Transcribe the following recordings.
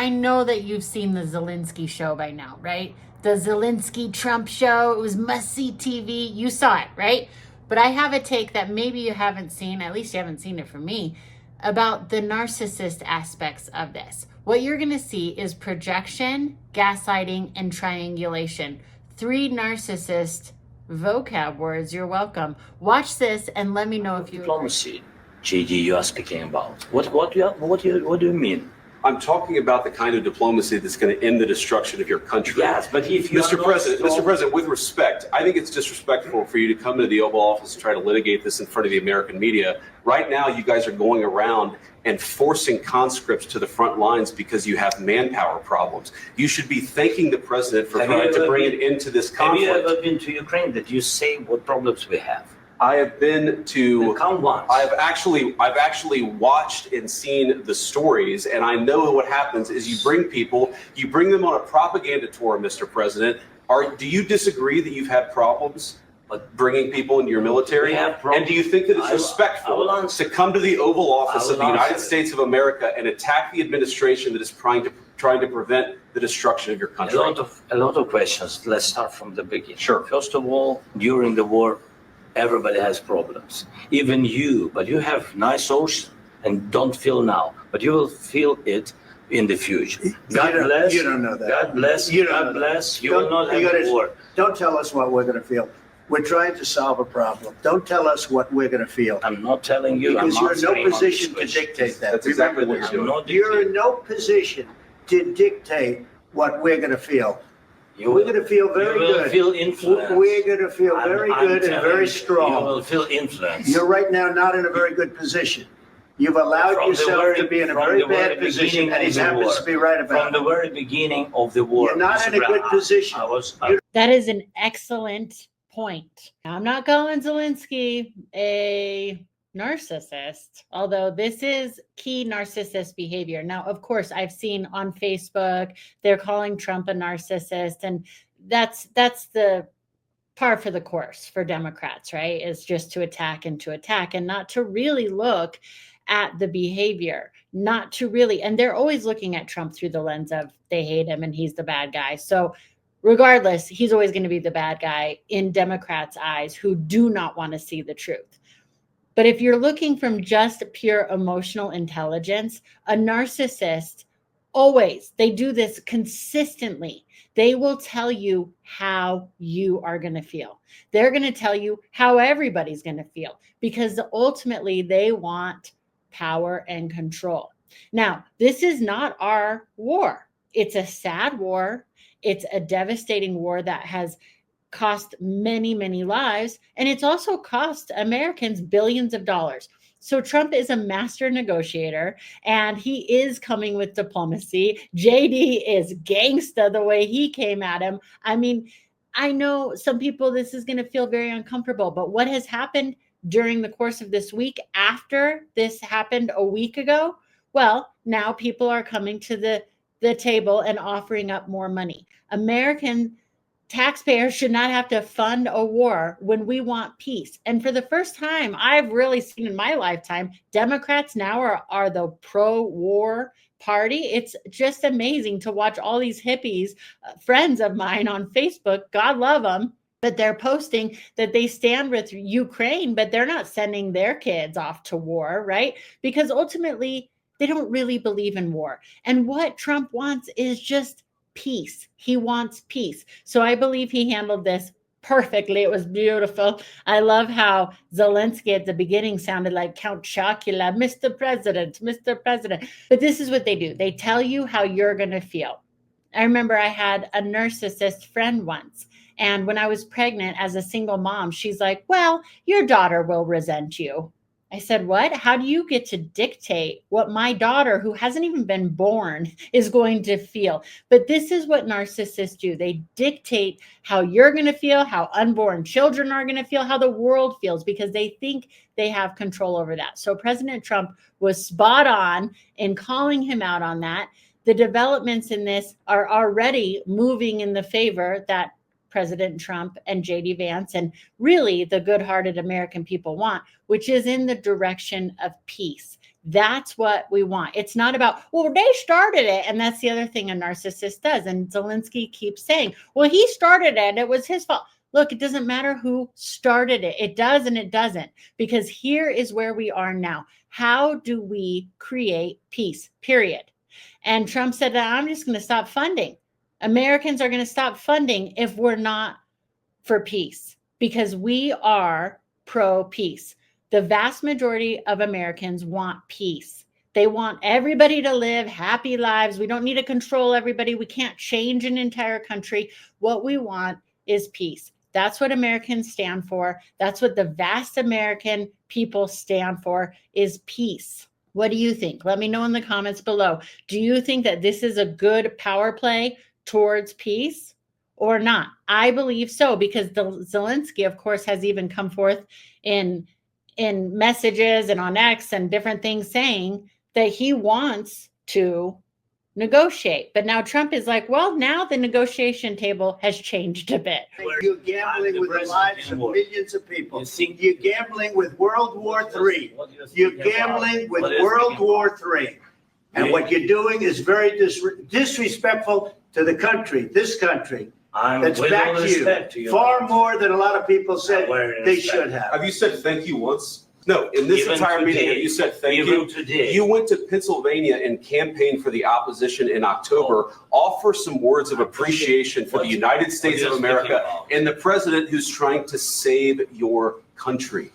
I know that you've seen the Zelensky show by now, right? The Zelensky Trump show. It was must-see TV. You saw it, right? But I have a take that maybe you haven't seen, at least you haven't seen it from me, about the narcissist aspects of this. What you're going to see is projection, gaslighting, and triangulation. 3 narcissist vocab words. You're welcome. Watch this and let me know if you diplomacy, JD, you are speaking about. What do you mean? I'm talking about the kind of diplomacy that's going to end the destruction of your country. Yes, but if you Mr. President, with respect, I think it's disrespectful for you to come to the Oval Office and try to litigate this in front of the American media. Right now, you guys are going around and forcing conscripts to the front lines because you have manpower problems. You should be thanking the president for trying to bring it into this conflict. Have you ever been to Ukraine? That you say what problems we have? I have been to. Come once. I've actually watched and seen the stories, and I know what happens is you bring them on a propaganda tour, Mr. President. Do you disagree that you've had problems bringing people into your military? And do you think that it's respectful to come to the Oval Office of the United States of America and attack the administration that is trying to prevent the destruction of your country? A lot of questions. Let's start from the beginning. Sure. First of all, during the war, everybody has problems, even you, but you have nice ocean and don't feel now, but you will feel it in the future. God bless. You don't know that. God bless. God bless. You will not have a war. Don't tell us what we're going to feel. We're trying to solve a problem. Don't tell us what we're going to feel. I'm not telling you. Because you're in no position to dictate that. That's exactly what you're doing. You're in no position to dictate what we're going to feel. We're going to feel very good. You will feel influenced. We're going to feel very good and very strong. You will feel influenced. You're right now not in a very good position. You've allowed yourself to be in a very bad position, and he happens to be right about it. From the very beginning of the war. You're not in a good position. That is an excellent point. Now, I'm not calling Zelensky a narcissist, although this is key narcissist behavior. Now, of course, I've seen on Facebook, they're calling Trump a narcissist, and that's the par for the course for Democrats, right? Is just to attack and not to really look at the behavior, not to really, and they're always looking at Trump through the lens of they hate him and he's the bad guy. So regardless, he's always going to be the bad guy in Democrats' eyes who do not want to see the truth. But if you're looking from just pure emotional intelligence, a narcissist always, they do this consistently. They will tell you how you are going to feel. They're going to tell you how everybody's going to feel because ultimately they want power and control. Now, this is not our war. It's a sad war. It's a devastating war that has cost many, many lives. And it's also cost Americans billions of dollars. So Trump is a master negotiator and he is coming with diplomacy. JD is gangsta the way he came at him. I mean, I know some people, this is going to feel very uncomfortable, but what has happened during the course of this week after this happened a week ago? Well, now people are coming to the table and offering up more money. American taxpayers should not have to fund a war when we want peace. And for the first time I've really seen in my lifetime, Democrats now are the pro-war party. It's just amazing to watch all these hippies, friends of mine on Facebook, God love them, but they're posting that they stand with Ukraine, but they're not sending their kids off to war, right? Because ultimately, they don't really believe in war. And what Trump wants is just peace. He wants peace. So I believe he handled this perfectly. It was beautiful. I love how Zelensky at the beginning sounded like Count Chocula, Mr. President, Mr. President. But this is what they do. They tell you how you're going to feel. I remember I had a narcissist friend once. And when I was pregnant as a single mom, she's like, well, your daughter will resent you. I said, what? How do you get to dictate what my daughter, who hasn't even been born, is going to feel? But this is what narcissists do. They dictate how you're going to feel, how unborn children are going to feel, how the world feels, because they think they have control over that. So President Trump was spot on in calling him out on that. The developments in this are already moving in the favor that President Trump and JD Vance and really the good-hearted American people want, which is in the direction of peace. That's what we want. It's not about, well, they started it. And that's the other thing a narcissist does. And Zelenskyy keeps saying, well, he started it. It was his fault. Look, it doesn't matter who started it. It does and it doesn't, because here is where we are now. How do we create peace, period? And Trump said that I'm just going to stop funding. Americans are going to stop funding if we're not for peace, because we are pro-peace. The vast majority of Americans want peace. They want everybody to live happy lives. We don't need to control everybody. We can't change an entire country. What we want is peace. That's what Americans stand for. That's what the vast American people stand for, is peace. What do you think? Let me know in the comments below. Do you think that this is a good power play towards peace or not? I believe so, because Zelenskyy, of course, has even come forth in messages and on X and different things saying that he wants to negotiate. But now Trump is like, well, now the negotiation table has changed a bit. You're gambling with the lives of millions of people. You're gambling with World War III. You're gambling with World War III. And what you're doing is very disrespectful to the country, this country. That's back to you far more than a lot of people said they should have. Have you said thank you once? No, in this entire meeting, have you said thank you? You went to Pennsylvania and campaigned for the opposition in October. Offer some words of appreciation for the United States of America and the president who's trying to save your country.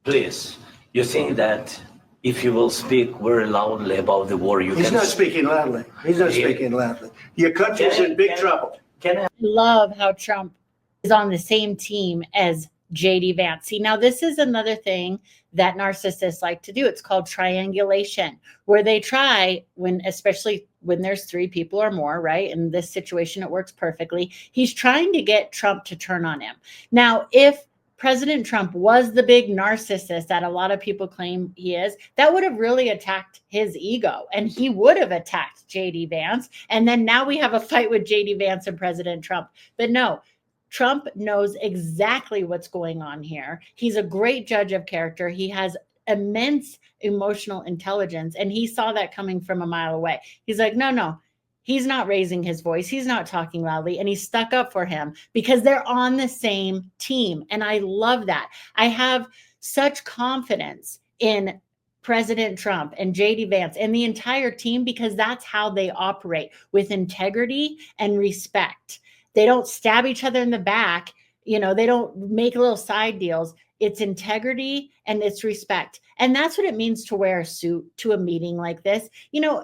Please, you think that if you will speak very loudly about the war, He's not speaking loudly. He's not speaking loudly. Your country's in big trouble. I love how Trump is on the same team as JD Vance. See, now this is another thing that narcissists like to do. It's called triangulation, where they try, especially when there's 3 people or more, right? In this situation, it works perfectly. He's trying to get Trump to turn on him. Now, if President Trump was the big narcissist that a lot of people claim he is, that would have really attacked his ego, and he would have attacked JD Vance. And then now we have a fight with JD Vance and President Trump. But no, Trump knows exactly what's going on here. He's a great judge of character. He has immense emotional intelligence, and he saw that coming from a mile away. He's like, no, he's not raising his voice. He's not talking loudly, and he stuck up for him because they're on the same team. And I love that. I have such confidence in President Trump and JD Vance and the entire team, because that's how they operate, with integrity and respect. They don't stab each other in the back. They don't make little side deals. It's integrity and it's respect. And that's what it means to wear a suit to a meeting like this.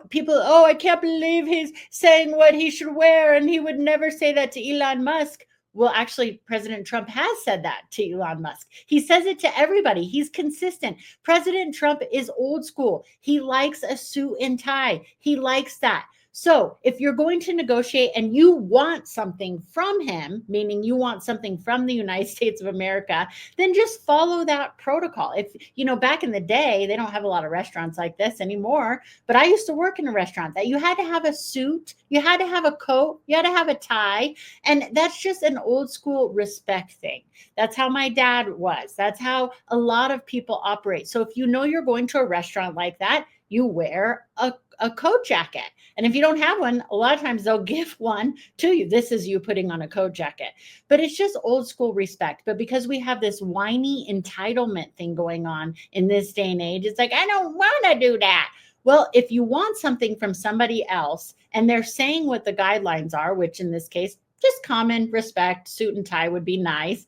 People, I can't believe he's saying what he should wear, and he would never say that to Elon Musk. Well, actually, President Trump has said that to Elon Musk. He says it to everybody. He's consistent. President Trump is old school. He likes a suit and tie. He likes that. So if you're going to negotiate and you want something from him, meaning you want something from the United States of America, then just follow that protocol. If, back in the day, they don't have a lot of restaurants like this anymore, but I used to work in a restaurant that you had to have a suit, you had to have a coat, you had to have a tie. And that's just an old school respect thing. That's how my dad was. That's how a lot of people operate. So if you're going to a restaurant like that, you wear a coat jacket. And if you don't have one, a lot of times they'll give one to you. This is you putting on a coat jacket. But it's just old school respect. But because we have this whiny entitlement thing going on in this day and age, it's like, I don't want to do that. Well, if you want something from somebody else and they're saying what the guidelines are, which in this case, just common respect, suit and tie would be nice,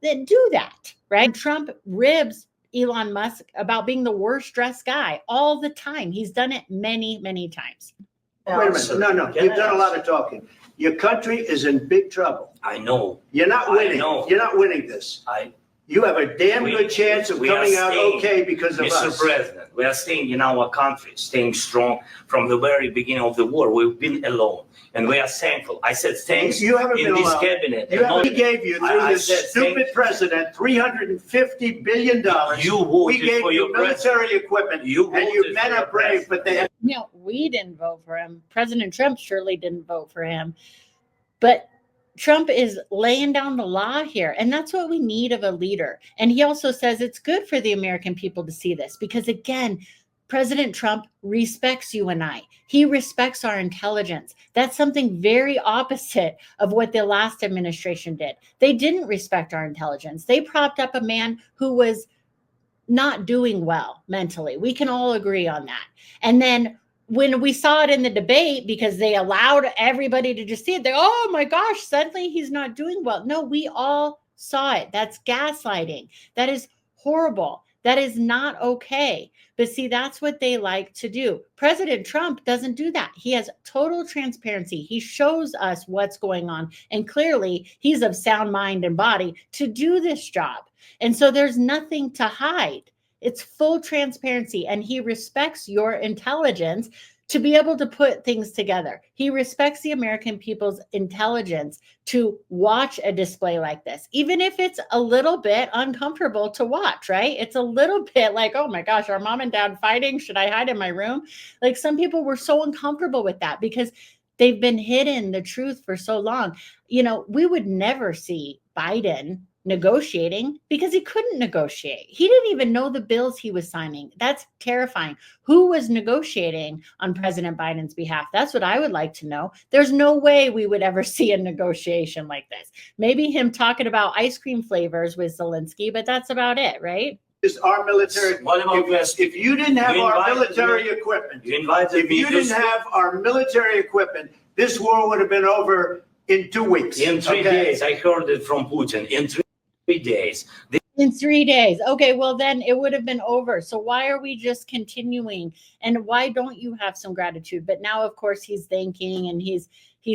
then do that, right? Trump ribs Elon Musk about being the worst dressed guy all the time. He's done it many, many times. Wait a minute. No. You've done a lot of talking. Your country is in big trouble. I know. You're not winning. You're not winning this. You have a damn good chance of coming out okay because of us. Mr. President, we are staying in our country, staying strong from the very beginning of the war. We've been alone, and we are thankful. I said thanks you haven't in been this alone. cabinet. We gave you, through this stupid president, $350 billion. You voted we gave for you your military equipment, and your men are brave, but they have... We didn't vote for him. President Trump surely didn't vote for him. But Trump is laying down the law here, and that's what we need of a leader. And he also says it's good for the American people to see this, because again, President Trump respects you and I. He respects our intelligence. That's something very opposite of what the last administration did. They didn't respect our intelligence. They propped up a man who was not doing well mentally. We can all agree on that. And then when we saw it in the debate, because they allowed everybody to just see it, they, oh my gosh, suddenly he's not doing well. No, we all saw it. That's gaslighting. That is horrible. That is not okay. But see, that's what they like to do. President Trump doesn't do that. He has total transparency. He shows us what's going on. And clearly, he's of sound mind and body to do this job. And so there's nothing to hide. It's full transparency. And he respects your intelligence to be able to put things together. He respects the American people's intelligence to watch a display like this, even if it's a little bit uncomfortable to watch, right? It's a little bit like, oh my gosh, are mom and dad fighting? Should I hide in my room? Like some people were so uncomfortable with that because they've been hidden the truth for so long. You know, we would never see Biden negotiating because he couldn't negotiate. He didn't even know the bills he was signing. That's terrifying. Who was negotiating on President Biden's behalf? That's what I would like to know. There's no way we would ever see a negotiation like this. Maybe him talking about ice cream flavors with Zelenskyy, but that's about it, right? Is our military. If you didn't have our military equipment, if you didn't have our military equipment, this war would have been over in 2 weeks. In 3 days, I heard it from Putin. In 3 days. In 3 days. Okay, well, then it would have been over. So why are we just continuing? And why don't you have some gratitude? But now, of course, he's thanking and he's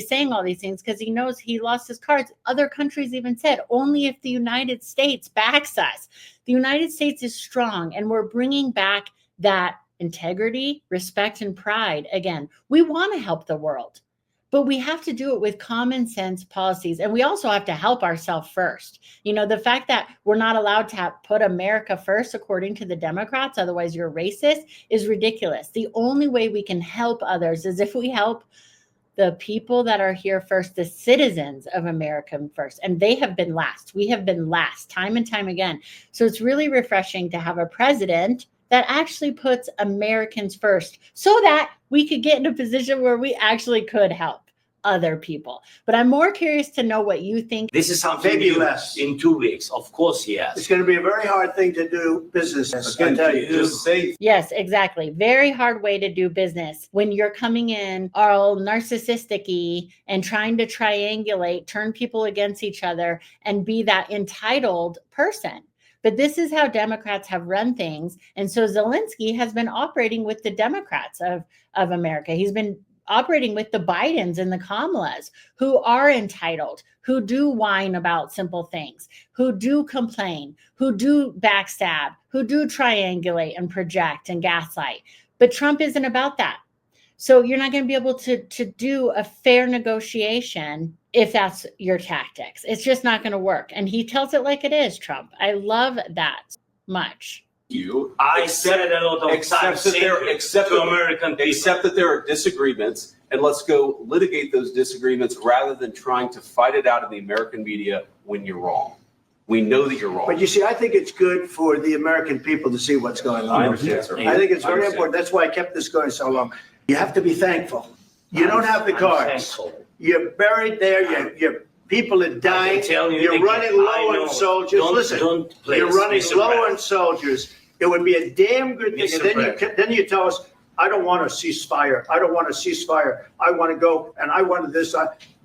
saying all these things because he knows he lost his cards. Other countries even said, only if the United States backs us. The United States is strong, and we're bringing back that integrity, respect, and pride. Again, we want to help the world. But we have to do it with common sense policies. And we also have to help ourselves first. You know, the fact that we're not allowed to put America first, according to the Democrats, otherwise you're racist, is ridiculous. The only way we can help others is if we help the people that are here first, the citizens of America first. And they have been last. We have been last time and time again. So it's really refreshing to have a president that actually puts Americans first so that we could get in a position where we actually could help other people. But I'm more curious to know what you think. This is something Maybe new less. in 2 weeks. Of course, yes. It's going to be a very hard thing to do business. I tell you. Just say Yes, exactly. Very hard way to do business when you're coming in all narcissistic-y and trying to triangulate, turn people against each other and be that entitled person. But this is how Democrats have run things. And so Zelenskyy has been operating with the Democrats of America. He's been operating with the Bidens and the Kamalas who are entitled, who do whine about simple things, who do complain, who do backstab, who do triangulate and project and gaslight. But Trump isn't about that. So you're not going to be able to do a fair negotiation if that's your tactics. It's just not going to work. And he tells it like it is, Trump. I love that much. I said a lot of times to American people. Except that there are disagreements, and let's go litigate those disagreements rather than trying to fight it out in the American media when you're wrong. We know that you're wrong. But you see, I think it's good for the American people to see what's going on. I understand, sir. I think it's very important. That's why I kept this going so long. You have to be thankful. You don't have the cards. You're buried there. Your people are dying. You're running low on soldiers. Listen, you're running low on soldiers. It would be a damn good thing. And then you tell us, I don't want a ceasefire. I don't want a ceasefire. I want to go and I want this.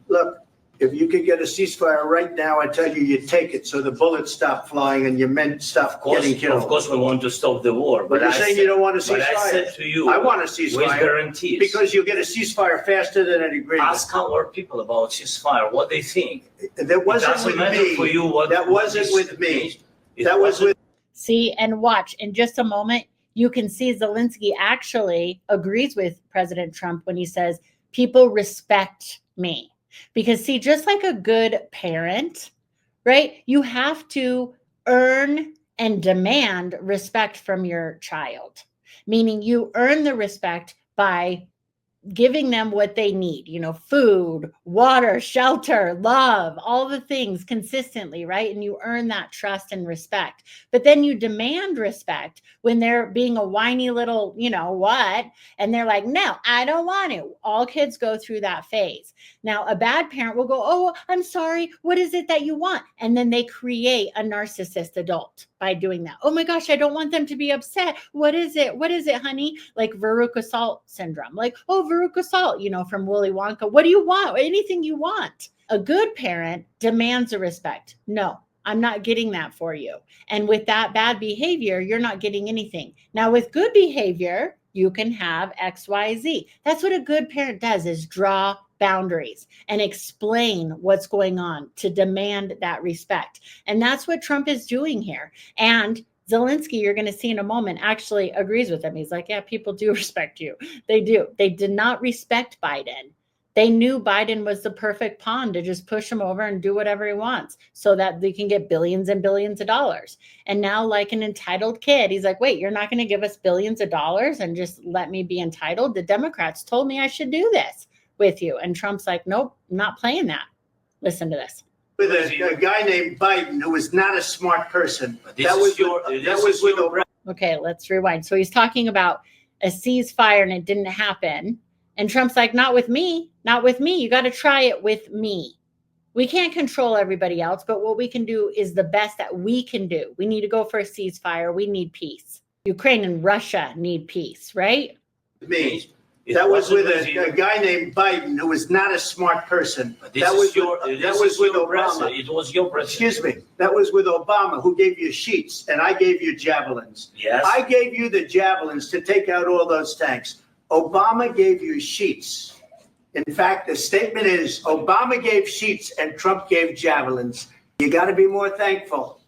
Look, if you could get a ceasefire right now, I tell you take it so the bullets stop flying and your men stop getting killed. Of course, we want to stop the war. But you're saying you don't want a ceasefire. But I said to you, I want a ceasefire. With guarantees. Because you'll get a ceasefire faster than an agreement. Ask our people about ceasefire, what they think. That wasn't with me. For you that wasn't with me. That was with. See, and watch in just a moment, you can see Zelenskyy actually agrees with President Trump when he says, people respect me. Because see, just like a good parent, right? You have to earn and demand respect from your child, meaning you earn the respect by giving them what they need, food, water, shelter, love, all the things consistently, right? And you earn that trust and respect. But then you demand respect when they're being a whiny little, what? And they're like, no, I don't want to. All kids go through that phase. Now, a bad parent will go, oh, I'm sorry. What is it that you want? And then they create a narcissist adult by doing that. Oh my gosh, I don't want them to be upset. What is it? What is it, honey? Like Veruca Salt syndrome. Like, oh, Veruca Salt, from Willy Wonka. What do you want? Anything you want. A good parent demands a respect. No, I'm not getting that for you. And with that bad behavior, you're not getting anything. Now, with good behavior, you can have X, Y, Z. That's what a good parent does, is draw boundaries and explain what's going on to demand that respect. And that's what Trump is doing here. And Zelenskyy, you're going to see in a moment, actually agrees with him. He's like, yeah, people do respect you. They do. They did not respect Biden. They knew Biden was the perfect pawn to just push him over and do whatever he wants so that they can get billions and billions of dollars. And now, like an entitled kid, he's like, wait, you're not going to give us billions of dollars and just let me be entitled? The Democrats told me I should do this with you. And Trump's like, nope, I'm not playing that. Listen to this. With a guy named Biden who was not a smart person. Okay, let's rewind. So he's talking about a ceasefire and it didn't happen. And Trump's like, not with me, not with me. You got to try it with me. We can't control everybody else, but what we can do is the best that we can do. We need to go for a ceasefire. We need peace. Ukraine and Russia need peace, right? Me. That was with a guy named Biden who was not a smart person. That was with Obama. It was your president. Excuse me. That was with Obama, who gave you sheets, and I gave you javelins. Yes. I gave you the javelins to take out all those tanks. Obama gave you sheets. In fact, the statement is Obama gave sheets and Trump gave javelins. You got to be more thankful,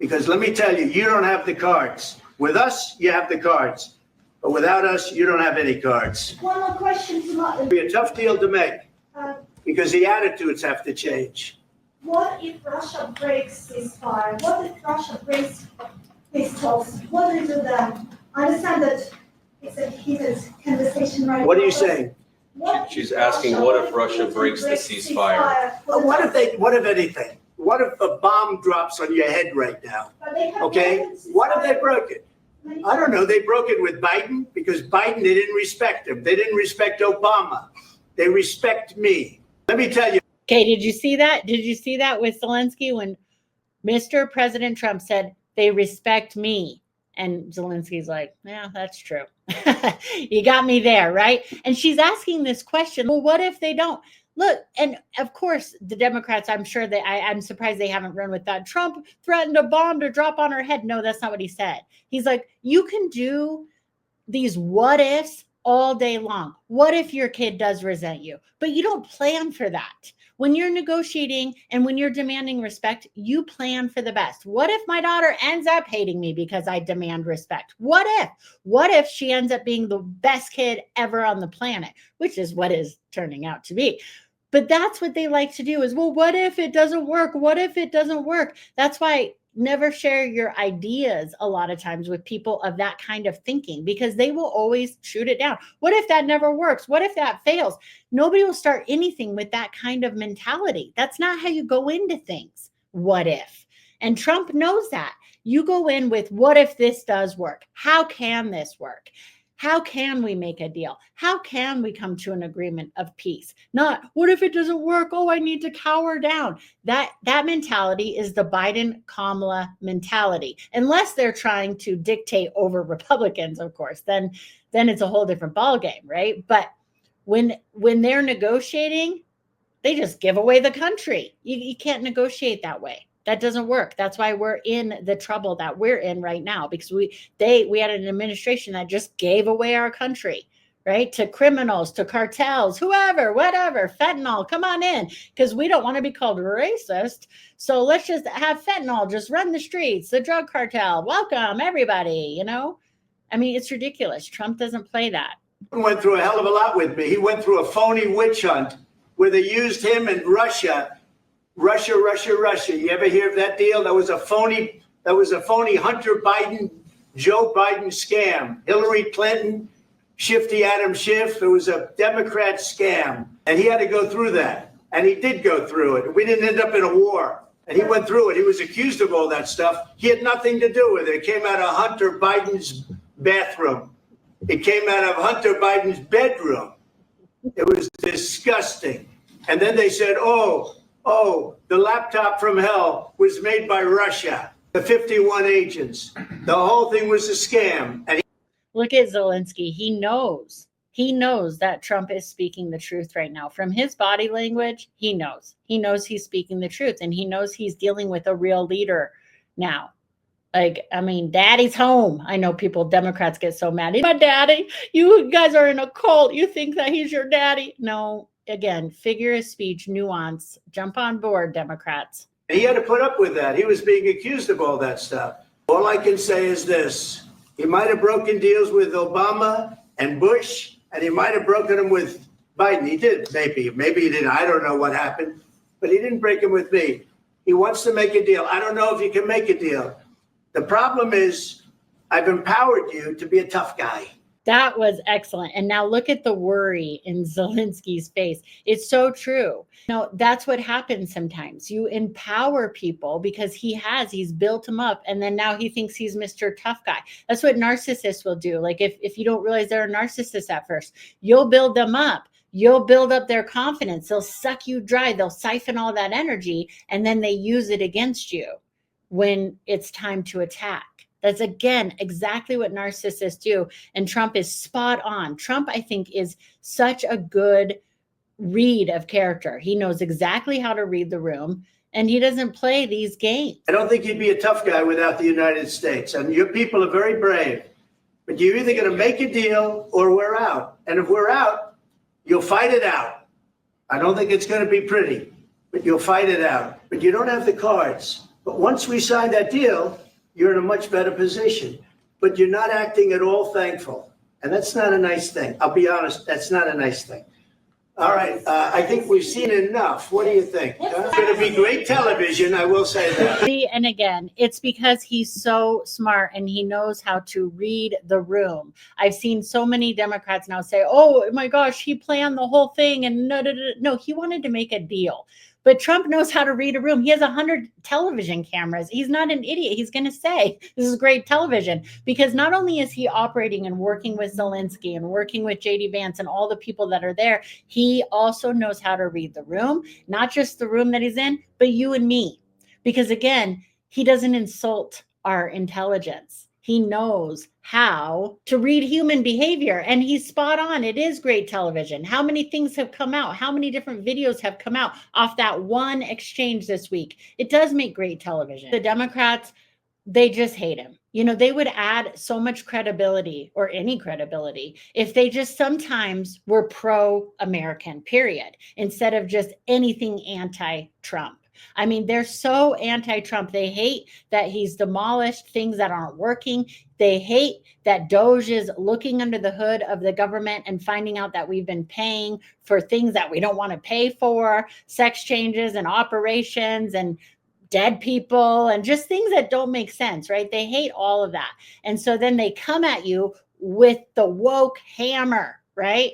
because let me tell you, you don't have the cards. With us, you have the cards. But without us, you don't have any cards. One more question to Martin. It'll be a tough deal to make because the attitudes have to change. What if Russia breaks ceasefire? What if Russia breaks peace talks? What do we do then? I understand that it's a heated conversation right now. What are you saying? She's asking, what if Russia breaks the ceasefire? What if anything? What if a bomb drops on your head right now? Okay? What if they broke it? I don't know. They broke it with Biden because Biden, they didn't respect him. They didn't respect Obama. They respect me. Let me tell you. Okay, did you see that? Did you see that with Zelenskyy when Mr. President Trump said, they respect me? And Zelenskyy's like, yeah, that's true. You got me there, right? And she's asking this question, well, what if they don't? Look, and of course, the Democrats, I'm sure that I'm surprised they haven't run with that. Trump threatened a bomb to drop on her head. No, that's not what he said. He's like, you can do these what ifs all day long. What if your kid does resent you? But you don't plan for that. When you're negotiating and when you're demanding respect, you plan for the best. What if my daughter ends up hating me because I demand respect? What if? What if she ends up being the best kid ever on the planet, which is what is turning out to be. But that's what they like to do is, well, what if it doesn't work? What if it doesn't work? That's why never share your ideas a lot of times with people of that kind of thinking, because they will always shoot it down. What if that never works? What if that fails? Nobody will start anything with that kind of mentality. That's not how you go into things. What if? And Trump knows that. You go in with, what if this does work? How can this work? How can we make a deal? How can we come to an agreement of peace? Not, what if it doesn't work? Oh, I need to cower down. That mentality is the Biden-Kamala mentality. Unless they're trying to dictate over Republicans, of course, then it's a whole different ballgame, right? But when they're negotiating, they just give away the country. You can't negotiate that way. That doesn't work. That's why we're in the trouble that we're in right now, because we had an administration that just gave away our country, right? To criminals, to cartels, whoever, whatever, fentanyl, come on in, because we don't want to be called racist. So let's just have fentanyl just run the streets, the drug cartel, welcome everybody, you know? I mean, it's ridiculous. Trump doesn't play that. He went through a hell of a lot with me. He went through a phony witch hunt where they used him in Russia. Russia. You ever hear of that deal? That was a phony Hunter Biden, Joe Biden scam. Hillary Clinton Shifty Adam Schiff. It was a Democrat scam. And he had to go through that. And he did go through it. We didn't end up in a war. And he went through it. He was accused of all that stuff. He had nothing to do with it. It came out of Hunter Biden's bathroom. It came out of Hunter Biden's bedroom. It was disgusting. And then they said, oh, the laptop from hell was made by Russia. The 51 agents. The whole thing was a scam. And look at Zelensky. He knows that Trump is speaking the truth right now. From his body language, he knows he's speaking the truth, and he knows he's dealing with a real leader now. Like, I mean, daddy's home. I know Democrats get so mad. My daddy, you guys are in a cult. You think that he's your daddy. No, again, figure of speech, nuance, jump on board, Democrats. he had to put up with that. He was being accused of all that stuff. All I can say is this. He might have broken deals with Obama and Bush, and he might have broken them with Biden. He did, maybe he didn't. I don't know what happened, but he didn't break them with me. He wants to make a deal. I don't know if you can make a deal. The problem is I've empowered you to be a tough guy. That was excellent. And now look at the worry in Zelensky's face. It's so true. No, that's what happens sometimes. You empower people because he's built them up. And then now he thinks he's Mr. Tough Guy. That's what narcissists will do. Like if you don't realize they're a narcissist at first, you'll build them up. You'll build up their confidence. They'll suck you dry. They'll siphon all that energy. And then they use it against you when it's time to attack. That's, again, exactly what narcissists do. And Trump is spot on. Trump, I think, is such a good read of character. He knows exactly how to read the room, and he doesn't play these games. I don't think you'd be a tough guy without the United States. And your people are very brave. But you're either going to make a deal or we're out. And if we're out, you'll fight it out. I don't think it's going to be pretty, but you'll fight it out. But you don't have the cards. But once we sign that deal, you're in a much better position, but you're not acting at all thankful. And that's not a nice thing. I'll be honest, that's not a nice thing. All right, I think we've seen enough. What do you think? It's going to be great television, I will say that. And again, it's because he's so smart and he knows how to read the room. I've seen so many Democrats now say, oh my gosh, he planned the whole thing. And no, he wanted to make a deal. But Trump knows how to read a room. He has 100 television cameras. He's not an idiot. He's going to say, this is great television. Because not only is he operating and working with Zelensky and working with JD Vance and all the people that are there, he also knows how to read the room, not just the room that he's in, but you and me. Because again, he doesn't insult our intelligence. He knows how to read human behavior, and he's spot on. It is great television. How many things have come out? How many different videos have come out off that one exchange this week? It does make great television. The Democrats, they just hate him. You know, they would add so much credibility, or any credibility, if they just sometimes were pro-American, period, instead of just anything anti-Trump. I mean, they're so anti-Trump. They hate that he's demolished things that aren't working. They hate that DOGE is looking under the hood of the government and finding out that we've been paying for things that we don't want to pay for, sex changes and operations and dead people and just things that don't make sense, right? They hate all of that. And so then they come at you with the woke hammer, right?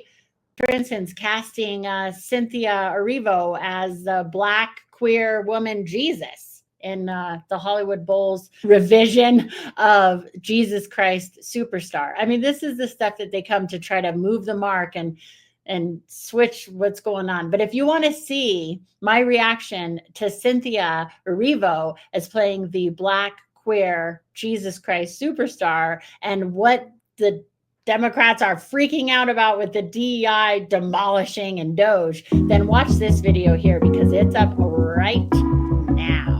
For instance, casting Cynthia Erivo as the Black queer woman Jesus in the Hollywood Bowl's revision of Jesus Christ Superstar. I mean, this is the stuff that they come to try to move the mark and switch what's going on. But if you want to see my reaction to Cynthia Erivo as playing the Black queer Jesus Christ Superstar and what the Democrats are freaking out about with the DEI demolishing and DOGE, then watch this video here because it's up right now.